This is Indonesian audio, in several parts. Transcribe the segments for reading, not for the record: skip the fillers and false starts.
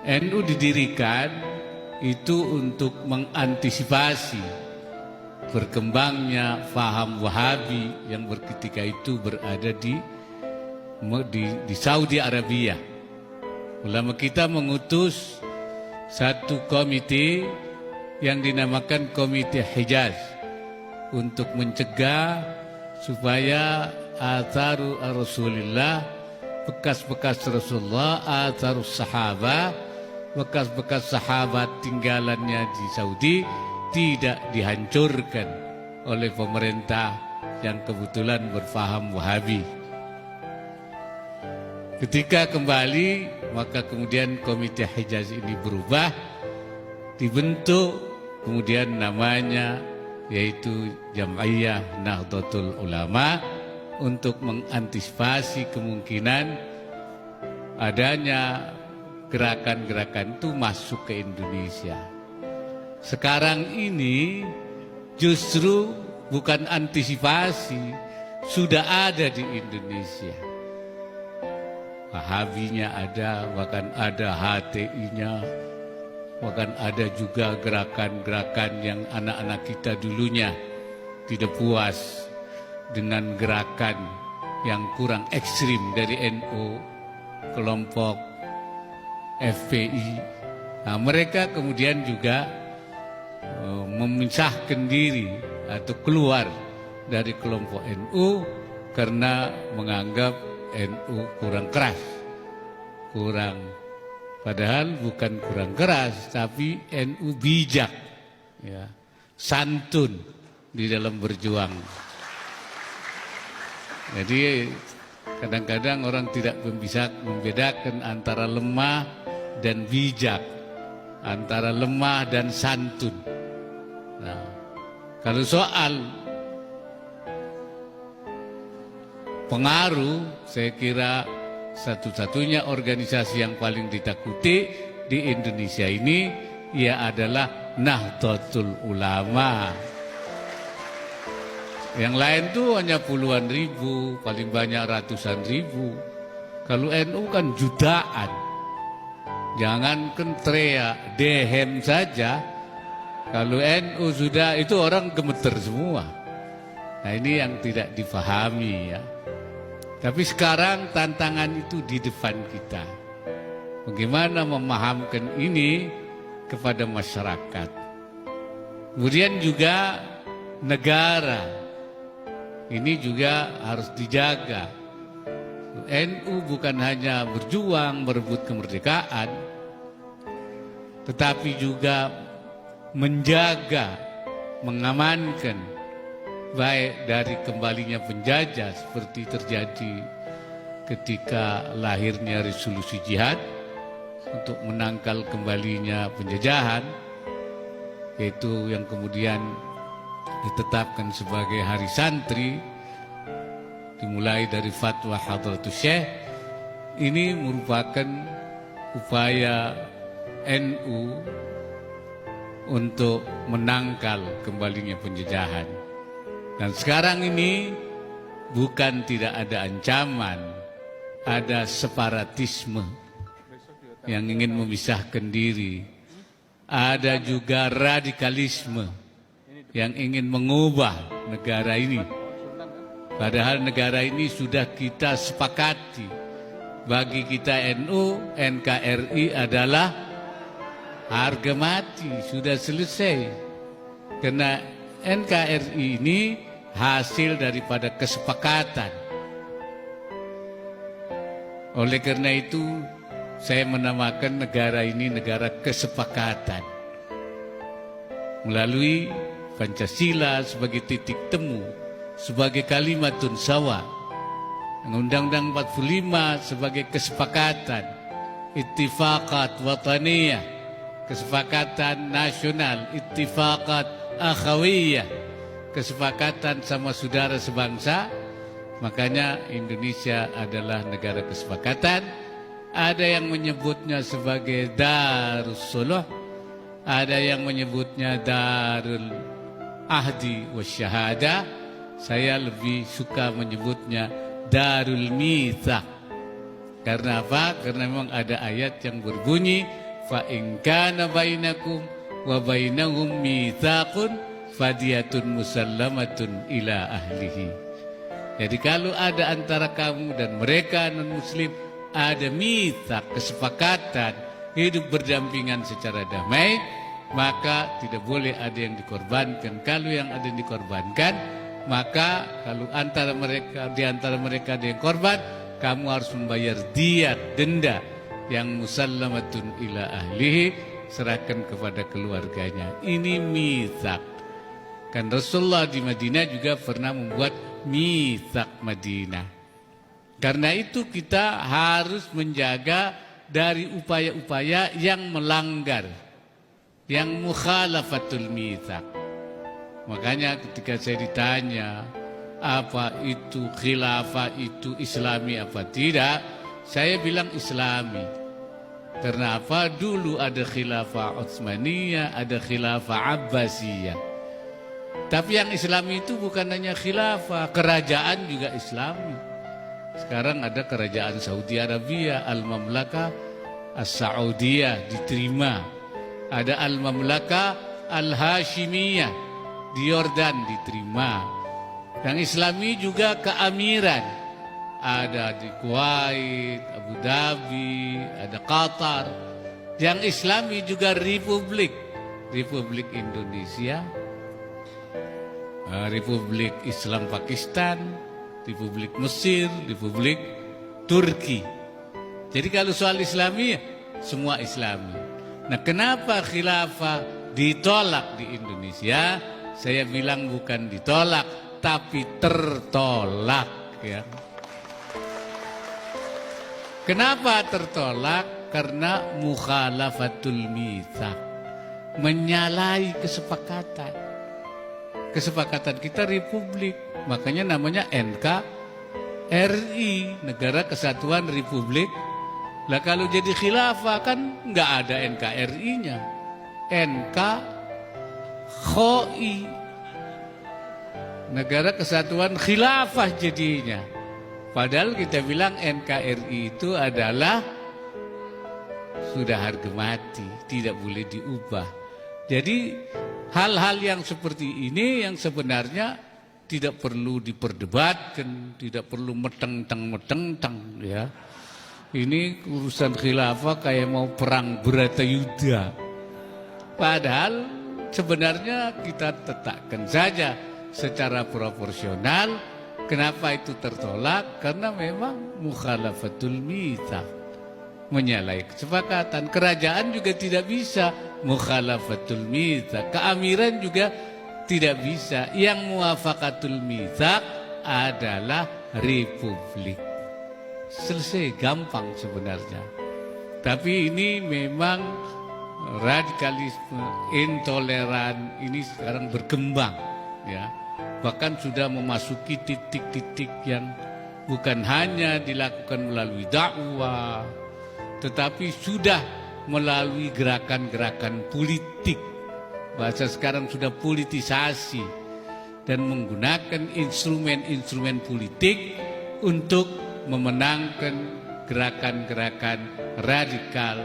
NU didirikan itu untuk mengantisipasi berkembangnya faham Wahabi yang ketika itu berada di Saudi Arabia. Ulama kita mengutus satu komite yang dinamakan Komite Hijaz untuk mencegah supaya atharu Rasulullah, bekas-bekas Rasulullah, atharus sahabat, bekas-bekas sahabat tinggalannya di Saudi tidak dihancurkan oleh pemerintah yang kebetulan berfaham Wahabi. Ketika kembali, maka kemudian Komite Hijaz ini berubah, dibentuk, kemudian namanya yaitu Jam'iyah Nahdlatul Ulama untuk mengantisipasi kemungkinan adanya gerakan-gerakan itu masuk ke Indonesia. Sekarang ini justru bukan antisipasi, sudah ada di Indonesia. Wahabinya ada, bahkan ada HTI-nya, bahkan ada juga gerakan-gerakan yang anak-anak kita dulunya tidak puas dengan gerakan yang kurang ekstrim dari NU, kelompok FPI. Nah, mereka kemudian juga memisahkan diri atau keluar dari kelompok NU karena menganggap NU kurang keras, padahal bukan kurang keras, tapi NU bijak, ya, santun di dalam berjuang. Jadi kadang-kadang orang tidak bisa membedakan antara lemah dan bijak, antara lemah dan santun. Nah, kalau soal pengaruh, saya kira satu-satunya organisasi yang paling ditakuti di Indonesia ini ia adalah Nahdlatul Ulama. Yang lain tuh hanya puluhan ribu, paling banyak ratusan ribu. Kalau NU kan jutaan. Jangankan teriak, dehem saja. Kalau NU sudah, itu orang gemeter semua. Nah, ini yang tidak difahami, ya. Tapi sekarang tantangan itu di depan kita. Bagaimana memahamkan ini kepada masyarakat. Kemudian juga negara, ini juga harus dijaga. NU bukan hanya berjuang merebut kemerdekaan, tetapi juga menjaga, mengamankan baik dari kembalinya penjajah seperti terjadi ketika lahirnya resolusi jihad untuk menangkal kembalinya penjajahan, yaitu yang kemudian ditetapkan sebagai hari santri dimulai dari fatwa Hadratus Syekh. Ini merupakan upaya NU untuk menangkal kembalinya penjajahan. Dan sekarang ini bukan tidak ada ancaman, ada separatisme yang ingin memisahkan diri. Ada juga radikalisme yang ingin mengubah negara ini. Padahal negara ini sudah kita sepakati. Bagi kita NU, NKRI adalah harga mati, sudah selesai. Karena NKRI ini hasil daripada kesepakatan. Oleh karena itu, saya menamakan negara ini negara kesepakatan. Melalui Pancasila sebagai titik temu, sebagai kalimatun sawa, Undang-Undang 45 sebagai kesepakatan, ittifaqat wataniyah, kesepakatan nasional, ittifaqat akhawiyah, kesepakatan sama saudara sebangsa. Makanya Indonesia adalah negara kesepakatan. Ada yang menyebutnya sebagai Darus Suluh, ada yang menyebutnya Darul Ahdi Wasyahada. Saya lebih suka menyebutnya Darul Mitsaq. Karena apa? Karena memang ada ayat yang berbunyi fa in kana bainakum wa bainahum mitsaqun fadiyatun musallamatun ila ahlihi. Jadi kalau ada antara kamu dan mereka non-muslim ada mitsaq, kesepakatan hidup berdampingan secara damai, maka tidak boleh ada yang dikorbankan. Kalau yang ada yang dikorbankan, maka kalau di antara mereka ada yang korban, kamu harus membayar diyat, denda yang musallamatun ila ahlihi, serahkan kepada keluarganya. Ini mitsaq. Kan Rasulullah di Madinah juga pernah membuat mitsaq Madinah. Karena itu kita harus menjaga dari upaya-upaya yang melanggar, yang mukhalafatul mitsaq. Makanya ketika saya ditanya apa itu khilafah itu islami apa tidak, saya bilang islami. Karena apa? Dulu ada khilafah Utsmaniyah, ada khilafah Abbasiyah. Tapi yang islami itu bukan hanya khilafah, kerajaan juga islami. Sekarang ada kerajaan Saudi Arabia, Al-Mamlakah As-Saudiyah diterima. Ada Al-Mamlakah Al-Hashimiyah di Yordan diterima. Yang Islami juga keamiran. Ada di Kuwait, Abu Dhabi, ada Qatar. Yang Islami juga Republik Indonesia, Republik Islam Pakistan, Republik Mesir, Republik Turki. Jadi kalau soal Islami, semua Islami. Nah, kenapa khilafah ditolak di Indonesia? Saya bilang bukan ditolak, tapi tertolak. Ya. Kenapa tertolak? Karena mukhalafatul mitsaq, menyalahi kesepakatan. Kesepakatan kita Republik, makanya namanya NKRI, Negara Kesatuan Republik. Lah kalau jadi khilafah kan nggak ada NKRI-nya, NKKHI, Negara Kesatuan Khilafah jadinya. Padahal kita bilang NKRI itu adalah sudah harga mati, tidak boleh diubah. Jadi hal-hal yang seperti ini yang sebenarnya tidak perlu diperdebatkan, tidak perlu meteng-teng ya. Ini urusan khilafah kayak mau perang Bratayuda. Padahal sebenarnya kita letakkan saja secara proporsional. Kenapa itu tertolak? Karena memang mukhalafatul mitsaq, menyalahi kesepakatan. Kerajaan juga tidak bisa mukhalafatul mitsaq, keamiran juga tidak bisa. Yang muwafaqatul mitsaq adalah republik. Selesai, gampang sebenarnya. Tapi ini memang radikalisme, intoleran ini sekarang berkembang, ya. Bahkan sudah memasuki titik-titik yang bukan hanya dilakukan melalui dakwah, tetapi sudah melalui gerakan-gerakan politik. Bahasa sekarang sudah politisasi dan menggunakan instrumen-instrumen politik untuk memenangkan gerakan-gerakan radikal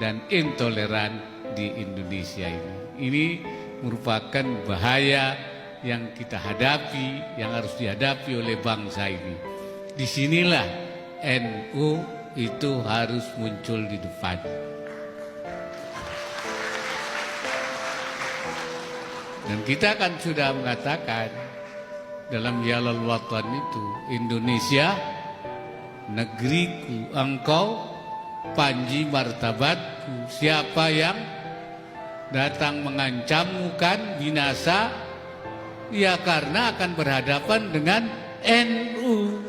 dan intoleran di Indonesia ini. Ini merupakan bahaya yang kita hadapi, yang harus dihadapi oleh bangsa ini. Disinilah NU itu harus muncul di depan. Dan kita kan sudah mengatakan dalam Yalal Watan itu, Indonesia negeriku, engkau panji martabatku. Siapa yang datang mengancammu kan binasa, ya karena akan berhadapan dengan NU.